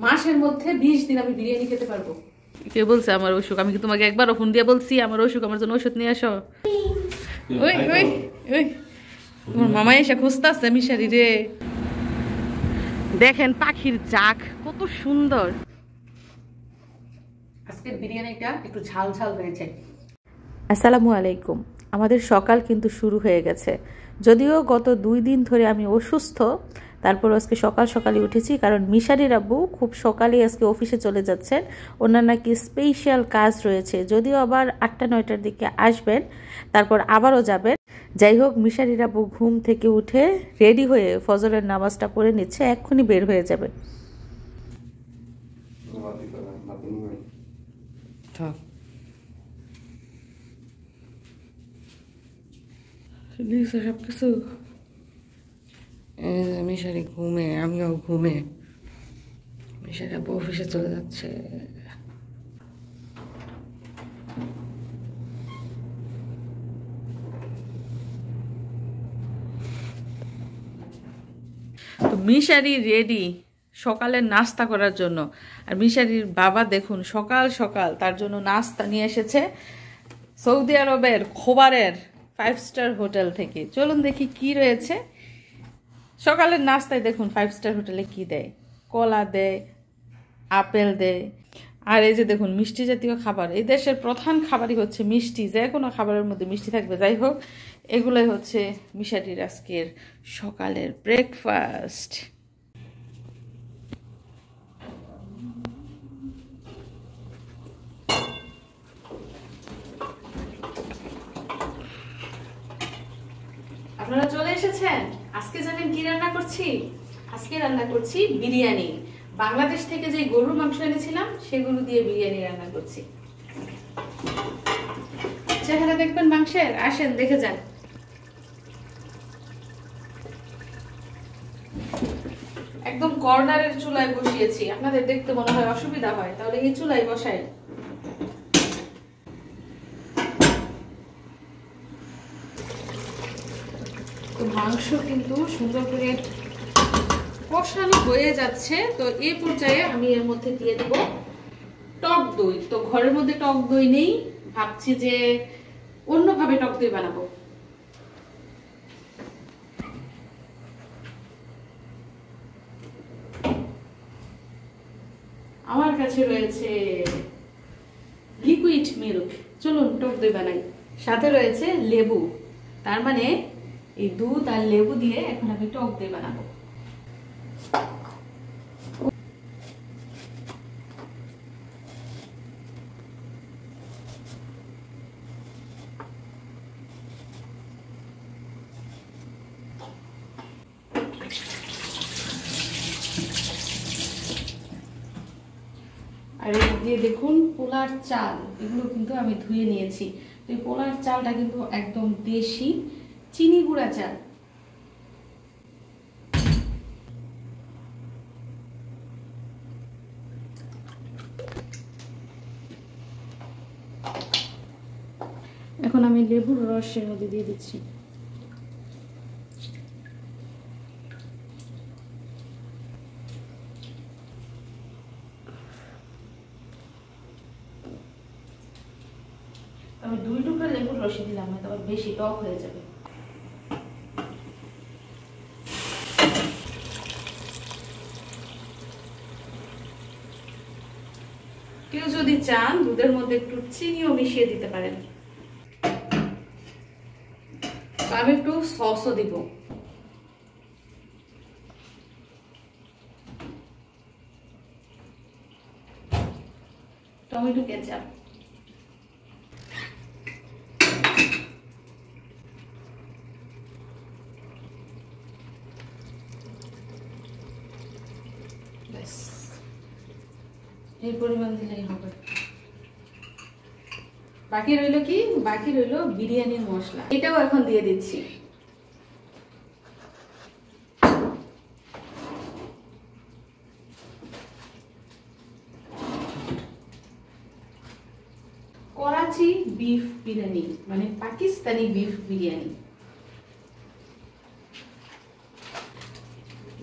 মাসের মধ্যে 20 দিন আমি বিরিয়ানি খেতে পারবো। কে বলছে আমার অসুখ? আমি কি তোমাকে একবার ফোন দিয়ে বলছি আমার অসুখ, আমার জন্য ওষুধ নিয়ে আসো? ওই ওই ওই তোমার মামা এসে খুঁজতেছে মিশারি রে। দেখেন পাখির জাক কত সুন্দর। আজকের বিরিয়ানিটা একটু ঝাল ঝাল হয়েছে। আসসালামু আলাইকুম। আমাদের সকাল কিন্তু শুরু হয়ে গেছে। যদিও গত 2 দিন ধরে আমি অসুস্থ, তারপর আজকে সকাল সকালে উঠেছি, কারণ মিশারির আব্বু খুব সকালে আজকে অফিসে চলে যাচ্ছেন। ওনার নাকি স্পেশাল কাজ রয়েছে, যদিও আবার 8টা-9টার দিকে আসবেন, তারপর আবারও যাবেন। যাই হোক, মিশারির আব্বু ঘুম থেকে উঠে রেডি হয়ে ফজরের নামাজটা পড়ে নিচ্ছে, এক্ষুনি বের হয়ে যাবে। সবকিছু মিশারি ঘুমে, আমিও ঘুমে। মিশারি আব্বু অফিসে চলে যাচ্ছে। তো মিশারি রেডি সকালের নাস্তা করার জন্য। আর মিশারির বাবা দেখুন সকাল সকাল তার জন্য নাস্তা নিয়ে এসেছে সৌদি আরবের খোবারের 5 স্টার হোটেল থেকে। চলুন দেখি কি রয়েছে সকালের নাস্তায়। দেখুন 5 স্টার হোটেলে কি দেয়, কলা দেয়, আপেল দেয়, আর এই যে দেখুন মিষ্টি জাতীয় খাবার। এই দেশের প্রধান খাবারই হচ্ছে মিষ্টি, যে কোনো খাবারের মধ্যে মিষ্টি থাকবে। যাই হোক, এগুলোই হচ্ছে মিশারির আজকের সকালের ব্রেকফাস্ট। আপনারা চলে এসেছেন। আজকে জানেন কি রান্না করছি? আজকে রান্না করছি বিরিয়ানি। বাংলাদেশ থেকে যে গরুর মাংস এনেছিলাম সেগুলো দিয়ে বিরিয়ানি রান্না করছি। চেহারা দেখবেন মাংসের, আসেন দেখে যান। একদম কর্নারের চুলায় বসিয়েছি, আপনাদের দেখতে মনে হয় অসুবিধা হয়, তাহলে এই চুলায় বসাই। মাংস কিন্তু সুন্দর করে কষানো হয়ে যাচ্ছে। তো এই পর্যায়ে আমি এর মধ্যে দিয়ে দেব টক দই। তো ঘরের মধ্যে টক দই নেই, ভাবছি যে অন্যভাবে টক দই বানাবো। আমার কাছে রয়েছে লিকুইড মিল্ক, চলুন টক দই বানাই। সাথে রয়েছে লেবু, তার মানে এই দুধ আর লেবু দিয়ে এখন আমি টক দই বানাবো। আর এই দিয়ে দেখুন পোলার চাল, এগুলো কিন্তু আমি ধুয়ে নিয়েছি। তো এই পোলার চালটা কিন্তু একদম দেশি চিনি গুঁড়া চাল। এখন আমি লেবুর রসের মধ্যে দিয়ে দিচ্ছি। আমি 2 টুকরা লেবুর রস দিলাম, না তবে বেশি টক হয়ে যাবে। কেউ যদি চান দুধের মধ্যে একটু চিনিও মিশিয়ে দিতে পারেন। আমি একটু সসও দিব, টমেটো কেচাপ। এই পরিমাণ দিলেই হবে। বাকি রইল কি? বাকি রইল বিরিয়ানির মশলা, এটাও এখন দিয়ে দিচ্ছি। করাচি বিফ বিরিয়ানি, মানে পাকিস্তানি বিফ বিরিয়ানি।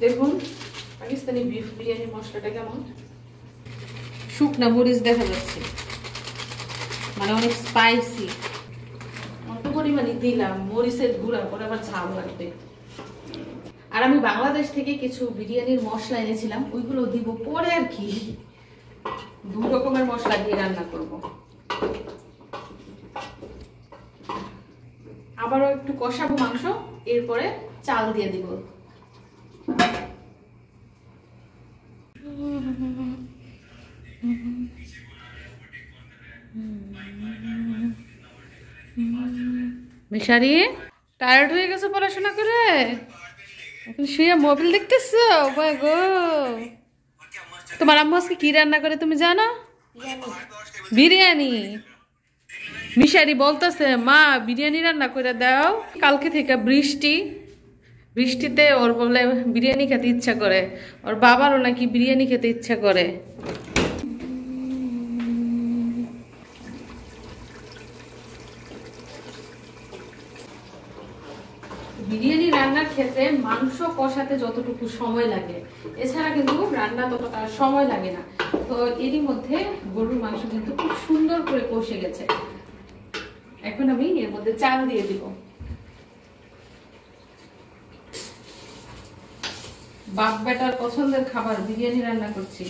দেখুন পাকিস্তানি বিফ বিরিয়ানি মশলাটা কেমন? শুকনা মরিচ দেখা যাচ্ছে, মানে অনেক স্পাইসি। অল্প পরিমাণে দিলাম মরিচের গুঁড়া, পরে আবার ঝাল লাগবে। আর আমি বাংলাদেশ থেকে কিছু বিরিয়ানির মশলা এনেছিলাম, ওইগুলো দিব পরে আর কি। 2 রকমের মশলা দিয়ে রান্না করব। আবারও একটু কষাবো মাংস, এরপরে চাল দিয়ে দিব। মিশারি টায়ার্ড হয়ে গেছে পড়াশোনা করে, এখন শুয়ে মোবাইল দেখতেছো? গো, তোমার আম্মু আজকে কি রান্না করে তুমি জানো? বিরিয়ানি। মিশারি বলতেছে মা বিরিয়ানি রান্না করে দাও। কালকে থেকে বৃষ্টিতে ওর বলে বিরিয়ানি খেতে ইচ্ছা করে, ওর বাবারও নাকি বিরিয়ানি খেতে ইচ্ছা করে। বিরিয়ানি রান্নার ক্ষেত্রে মাংস কষাতে যতটুকু সময় লাগে, এছাড়া কিন্তু রান্না ততটা সময় লাগে না। তো এরই মধ্যে গরুর মাংস কিন্তু খুব সুন্দর করে কষে গেছে। এখন আমি এর মধ্যে চাল দিয়ে দিব। বাপ বেটার পছন্দের খাবার বিরিয়ানি রান্না করছি।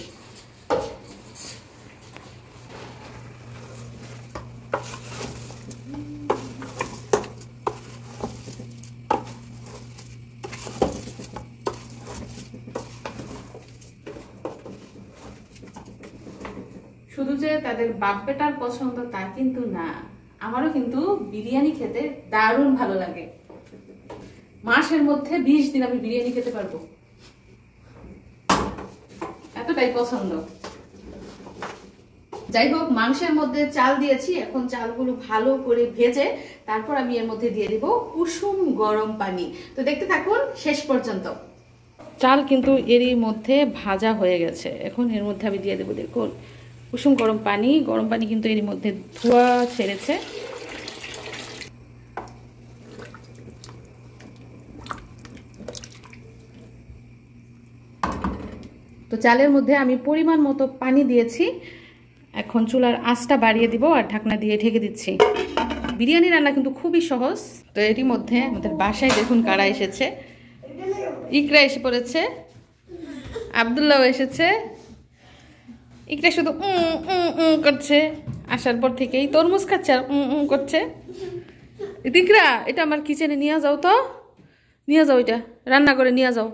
শুধু যে তাদের বাপ বেটার পছন্দ তা কিন্তু না, আমারও কিন্তু বিরিয়ানি খেতে দারুণ ভালো লাগে। মাসের মধ্যে 20 দিন আমি বিরিয়ানি খেতে পারবো, এতটাই পছন্দ। যাই হোক, মাংসের মধ্যে চাল দিয়েছি, এখন চালগুলো ভালো করে ভেজে তারপর আমি এর মধ্যে দিয়ে দিব কুসুম গরম পানি। তো দেখতে থাকুন শেষ পর্যন্ত। চাল কিন্তু এরই মধ্যে ভাজা হয়ে গেছে, এখন এর মধ্যে আমি দিয়ে দেবো দেখুন কুসুম গরম পানি। গরম পানি কিন্তু এর মধ্যে ধোঁয়া ছেড়েছে। তো চালের মধ্যে আমি পরিমাণ মতো পানি দিয়েছি। এখন চুলার আঁচটা বাড়িয়ে দিব আর ঢাকনা দিয়ে ঢেকে দিচ্ছি। বিরিয়ানি রান্না কিন্তু খুবই সহজ। তো এরই মধ্যে আমাদের বাসায় দেখুন কারা এসেছে। ইকরা এসে পড়েছে, আব্দুল্লাহ এসেছে। ইকরা শুধু করছে, আসার পর থেকেই তরমুজ খাচ্ছে আর করছে। ইকরা এটা আমার কিচেনে নিয়ে যাও, তো নিয়ে যাও, এটা রান্না করে নিয়ে যাও।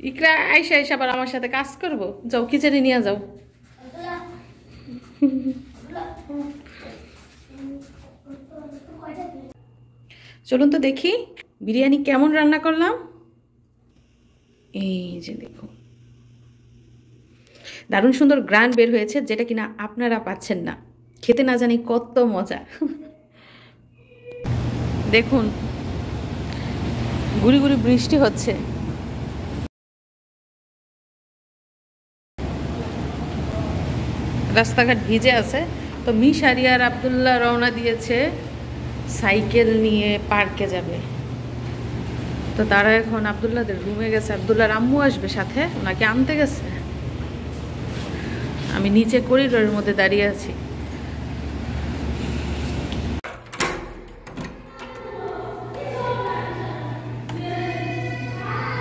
ইকরা আইসা আবার আমার সাথে কাজ করবো, যাও কিচেনে নিয়ে যাও। চলুন তো দেখি বিরিয়ানি কেমন রান্না করলাম। এই যে দেখুন, দারুণ সুন্দর গ্রান বের হয়েছে, যেটা কিনা আপনারা পাচ্ছেন না। খেতে না জানি কত মজা। দেখুন গুড়ি গুড়ি বৃষ্টি হচ্ছে। রাস্তাঘাট ভিজে আছে। তো মিশারি আর আব্দুল্লাহ রওনা দিয়েছে সাইকেল নিয়ে পার্কে যাবে। তো তারা এখন আব্দুল্লাহদের রুমে গেছে। আব্দুল্লাহর আম্মু আসবে সাথে, ওনাকে আনতে গেছে। আমি নিচে করিডোরের মধ্যে দাঁড়িয়ে আছি।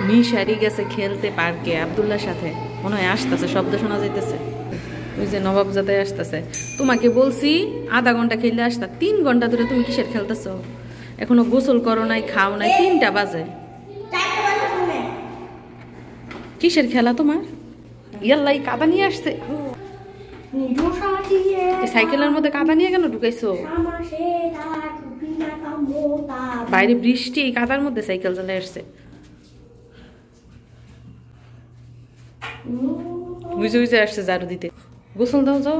মিশারি গেছে খেলতে পার্কে আব্দুল্লাহর সাথে, মনে হয় আসতেছে, শব্দ শোনা যাইতেছে। ওই যে নবাবজাদে আসতেছে। তোমাকে বলছি আধা ঘন্টা খেললে আসতা, 3 ঘন্টা ধরে তুমি কিসের খেলতেছো? এখনো গোসল করো নাই, খাও নাই, 3টা বাজে। কিসের খেলা তোমার? ইয়াল্লাই কাদা নিয়ে আসছে। সাইকেলের মধ্যে কাদা নিয়ে কেন ঢুকাইছো? বাইরে বৃষ্টি, এই কাদার মধ্যে সাইকেল চলে আসছে। বুঝে বুঝে আসছে ঝাড়ু দিতে। গোসল দাও, যাও।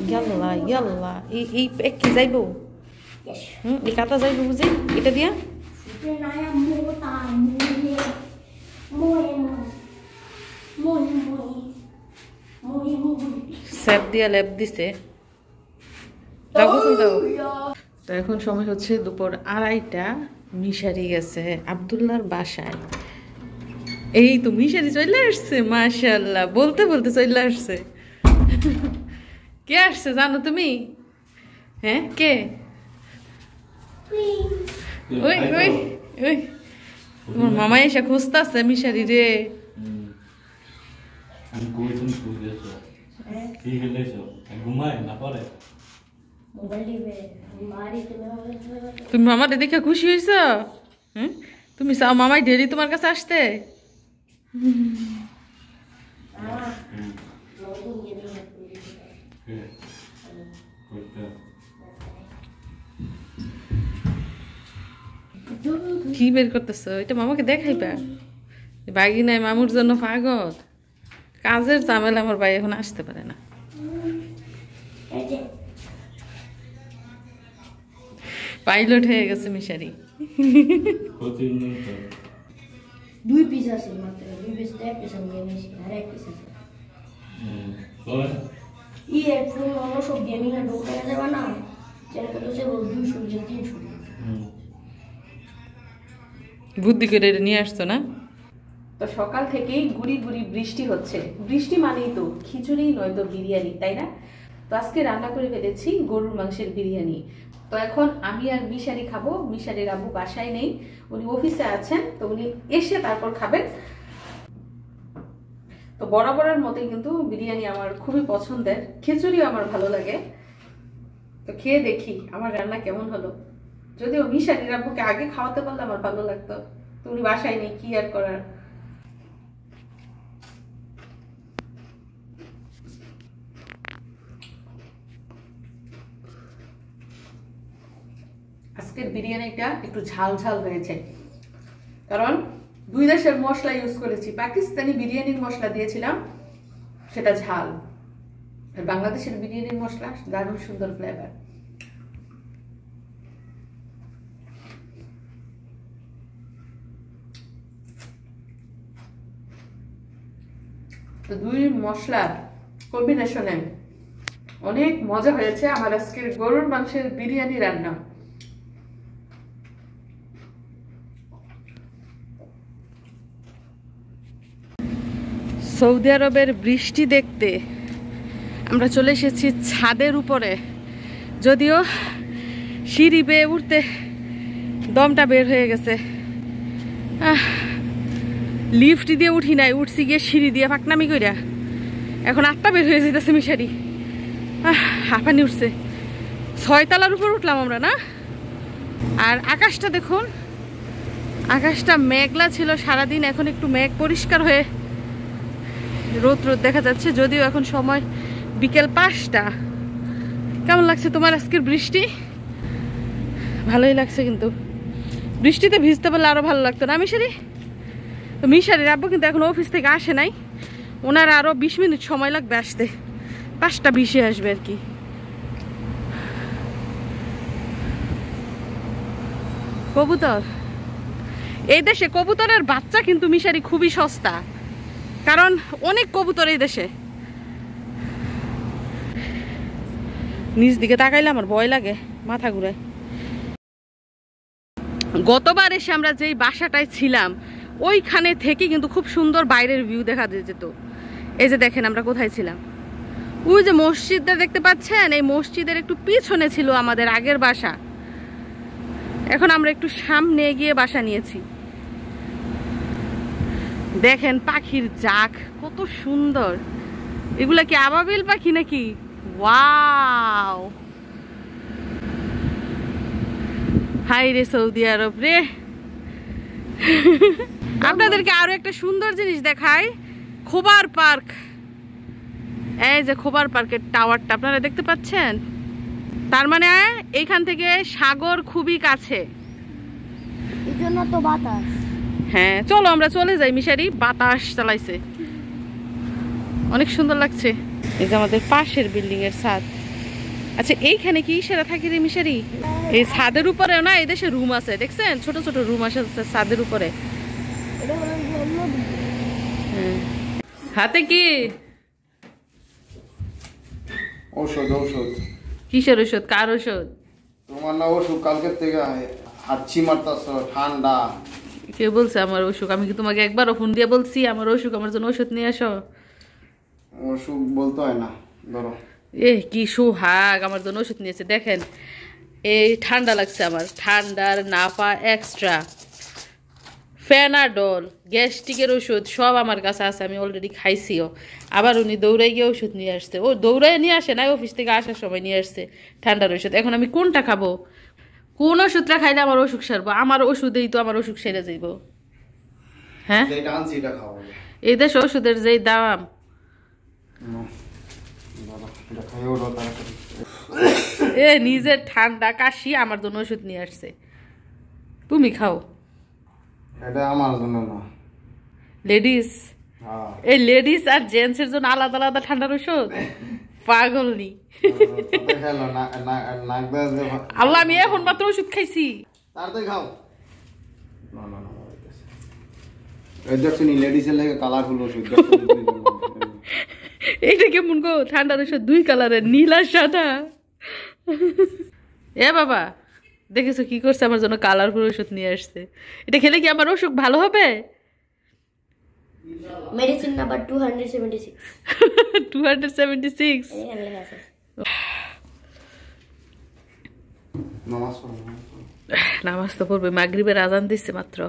ইয়াল্লা ইয়াল্লা, এই কি যাইব? এই কাদা যাইব বুঝি এটা দিয়া। স্যাপ দিয়া লেপ দিছে। তো এখন সময় হচ্ছে দুপুর 2:30। মিশারি গেছে আব্দুল্লাহর বাসায়। এই তো মিশারি চলে আসছে, মাশাআল্লাহ, বলতে বলতে চলে আসছে। কে আসছে জানো তুমি? হ্যাঁ কে? ওই ওই ওই তোমার মামা এসে খুঁজতেছে মিশারি রে। তুমি মামাটা দেখে খুশি হয়েছ? হ্যাঁ, তুমি চাও মামাই ডেলি তোমার কাছে আসতে? কি বের করতেছ? এটা মামাকে দেখাইবা? বাগি নাই মামুর জন্য পাগল। কাজের ঝামেলা আমার ভাই এখন আসতে পারে না। পাইলট হয়ে গেছে মিশারি। দুই পিস আছে মাত্র, দুই পিস এক পিস আমি এনেছি, আর এক পিস আছে। ফোন অন্য সব গেমিং এ ঢোকা যাবে না, যেন কত সে 200 300। বুদ্ধি করে নিয়ে আসছো না? তো সকাল থেকেই গুড়ি গুড়ি বৃষ্টি হচ্ছে। বৃষ্টি মানেই তো খিচুড়ি নয়তো বিরিয়ানি, তাই না? তো আজকে রান্না করে ফেলেছি গরুর মাংসের বিরিয়ানি। তো এখন আমি আর মিশারি খাবো। মিশারির আব্বু বাসায় নেই, উনি অফিসে আছেন, তো উনি এসে তারপর খাবেন। তো বরাবরের মতোই কিন্তু বিরিয়ানি আমার খুবই পছন্দের, খিচুড়িও আমার ভালো লাগে। তো খেয়ে দেখি আমার রান্না কেমন হলো। যদিও মিশারির আব্বুকে আগে খাওয়াতে পারলে আমার ভালো লাগতো, তো উনি বাসায় নেই, কি আর করার। আজকের বিরিয়ানিটা একটু ঝাল ঝাল হয়েছে, কারণ দুই দেশের মশলা ইউজ করেছি। পাকিস্তানি বিরিয়ানির মশলা দিয়েছিলাম, সেটা ঝাল, আর বাংলাদেশের বিরিয়ানির মশলা দারুণ সুন্দর ফ্লেভার। তো দুই মশলার কম্বিনেশনে অনেক মজা হয়েছে আমার আজকের গরুর মাংসের বিরিয়ানি রান্না। সৌদি আরবের বৃষ্টি দেখতে আমরা চলে এসেছি ছাদের উপরে। যদিও সিঁড়ি বেয়ে উঠতে দমটা বের হয়ে গেছে। লিফট দিয়ে উঠি নাই, উঠছি গিয়ে সিঁড়ি দিয়ে ফাঁকনামি কইরা। এখন আটটা বের হয়ে যেতেছে মিশারি, হাঁপানি উঠছে। 6 তলার উপর উঠলাম আমরা না। আর আকাশটা দেখুন, আকাশটা মেঘলা ছিল সারাদিন, এখন একটু মেঘ পরিষ্কার হয়ে রোদ রোদ দেখা যাচ্ছে। যদিও এখন সময় বিকেল 5টা। কেমন লাগছে তোমার আজকের বৃষ্টি? ভালোই লাগছে, কিন্তু বৃষ্টিতে ভিজতে পারলে আরো ভালো লাগতো না মিশারি? তো মিশারির আব্বু কিন্তু এখন অফিস থেকে আসে নাই, ওনার আরো 20 মিনিট সময় লাগবে আসতে, 5টা 20-এ আসবে আর কি। কবুতর, এই দেশে কবুতরের বাচ্চা কিন্তু মিশারি খুবই সস্তা, কারণ অনেক কবুতর এই দেশে। নিচ দিকে তাকাইলে আমার ভয় লাগে, মাথা ঘুরায়। গতবার এসে আমরা যেই বাসাটায় ছিলাম ওইখানে থেকে কিন্তু খুব সুন্দর বাইরের ভিউ দেখা যেত। এই যে দেখেন আমরা কোথায় ছিলাম, ওই যে মসজিদটা দেখতে পাচ্ছেন, এই মসজিদের একটু পিছনে ছিল আমাদের আগের বাসা। এখন আমরা একটু সামনে গিয়ে বাসা নিয়েছি। দেখেন পাখির জাক কত সুন্দর। এগুলা কি আবাবিল পাখি নাকি? ওয়াও, হাই রে সৌদি আরব রে। আপনাদেরকে আরো একটা সুন্দর জিনিস দেখাই, খোবার পার্ক। এই যে খোবার পার্কের টাওয়ারটা আপনারা দেখতে পাচ্ছেন, তার মানে এইখান থেকে সাগর খুবই কাছে, এই জন্য তো বাতাস। হ্যাঁ চলো আমরা চলে যাই। মিশারি বাতাস চালাইছে, অনেক সুন্দর লাগছে। এই যে আমাদের পাশের বিল্ডিং এর ছাদ। আচ্ছা এইখানে কি সেরা থাকি রে মিশারি? এই ছাদের উপরে না এই দেশে রুম আছে, দেখছেন ছোট ছোট রুম আছে ছাদের উপরে। হাতে কি ঔষধ? ঔষধ কিসের ওষুধ? কার ওষুধ? তোমার না ওষুধ? কালকে থেকে হাঁচি মারতাছ, ঠান্ডা। কে বলছে আমার অসুখ? আমি কি তোমাকে একবারও ফোন দিয়ে বলছি আমার অসুখ, আমার জন্য ওষুধ নিয়ে আসো? অসুখ বলতে হয় না, ধরো। কি সুহাগ, আমার জন্য ওষুধ নিয়েছে। দেখেন, এই ঠান্ডা লাগছে আমার, ঠান্ডার নাপা এক্সট্রা, ফেনাডল, গ্যাস্ট্রিকের ওষুধ সব আমার কাছে আছে, আমি অলরেডি খাইছিও। আবার উনি দৌড়াই গিয়ে ওষুধ নিয়ে আসছে। ও দৌড়াই নিয়ে আসে না, অফিস থেকে আসার সময় নিয়ে আসছে ঠান্ডার ওষুধ। এখন আমি কোনটা খাবো? কোন ওষুধটা খাইলে আমার অসুখ সারবো? আমার ওষুধেই তো আমার অসুখ সেরে যাইব। হ্যাঁ, যেটা আনছি এটা খাও। এই দেশ ওষুধের যেই দাম। এটা খাই ওঠো তাড়াতাড়ি। নিজের ঠান্ডা কাশি আমার জন্য ওষুধ নিয়ে আসছে, তুমি খাও। এটা আমার জন্য না, লেডিস, হ্যাঁ এই লেডিস আর জেন্টসের জন্য আলাদা আলাদা ঠান্ডার ওষুধ? পাগল নি? তাতে খেলো না, নাক দিয়ে আল্লাহ, আমি এখন মাত্র ওষুধ খাইছি। তাড়াতাড়ি খাও। না না না, এই দেখছো নি লেডিসের লাগে কালারফুল ওষুধ। এইটা কেমন গো? ঠান্ডার ওষুধ 2 কালারের, নীল আর সাদা। এ বাবা, দেখেছো কি করছে? আমার জন্য কালারফুল ওষুধ নিয়ে আসছে। এটা খেলে কি আমার অসুখ ভালো হবে? Medicine number 276 276। এখানে লেখা আছে। নামাজ পড়ো। নামাজ তো পড়বে, মাগরিবের আজান দিচ্ছে মাত্র।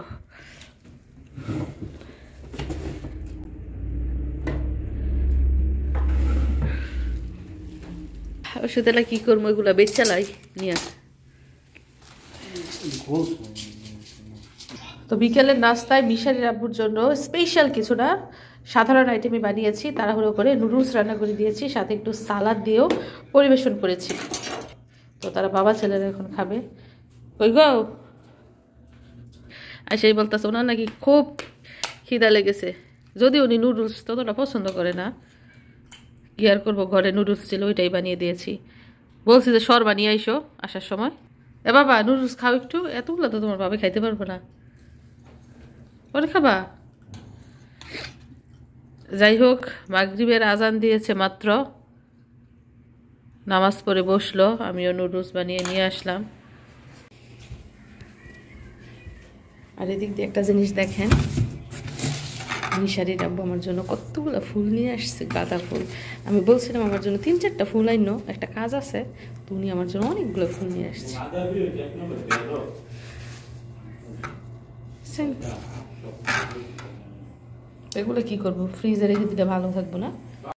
ওষুধ এলা কি করবো? এগুলা বেচালাই নিয়ে। তো বিকেলের নাস্তায় মিশারির আব্বুর জন্য স্পেশাল কিছু না, সাধারণ আইটেমে বানিয়েছি। তাড়াহুড়ো করে নুডলস রান্না করে দিয়েছি, সাথে একটু সালাদ দিয়েও পরিবেশন করেছি। তো তারা বাবা ছেলেরা এখন খাবে। কই গো? আর সেই বলতেছে ওনার নাকি খুব খিদা লেগেছে, যদিও উনি নুডলস ততটা পছন্দ করে না। কি আর করবো, ঘরে নুডলস ছিল ওইটাই বানিয়ে দিয়েছি। বলছি যে সর বানিয়ে আইসো আসার সময়। এ বাবা, নুডলস খাও একটু, এতগুলো তো তোমার বাবা খাইতে পারবো না, পরে খাবা। যাই হোক, মাগরিবের আজান দিয়েছে মাত্র, নামাজ পড়ে বসলো, আমিও নুডলস বানিয়ে নিয়ে আসলাম। আর এদিক দিয়ে একটা জিনিস দেখেন, মিশারির আব্বু আমার জন্য কতগুলো ফুল নিয়ে আসছে, গাঁদা ফুল। আমি বলছিলাম আমার জন্য 3-4টা ফুল আইনো, একটা কাজ আছে, তো উনি আমার জন্য অনেকগুলো ফুল নিয়ে আসছে। এগুলো কি করবো? ফ্রিজে রেখে দিলে ভালো থাকবো না?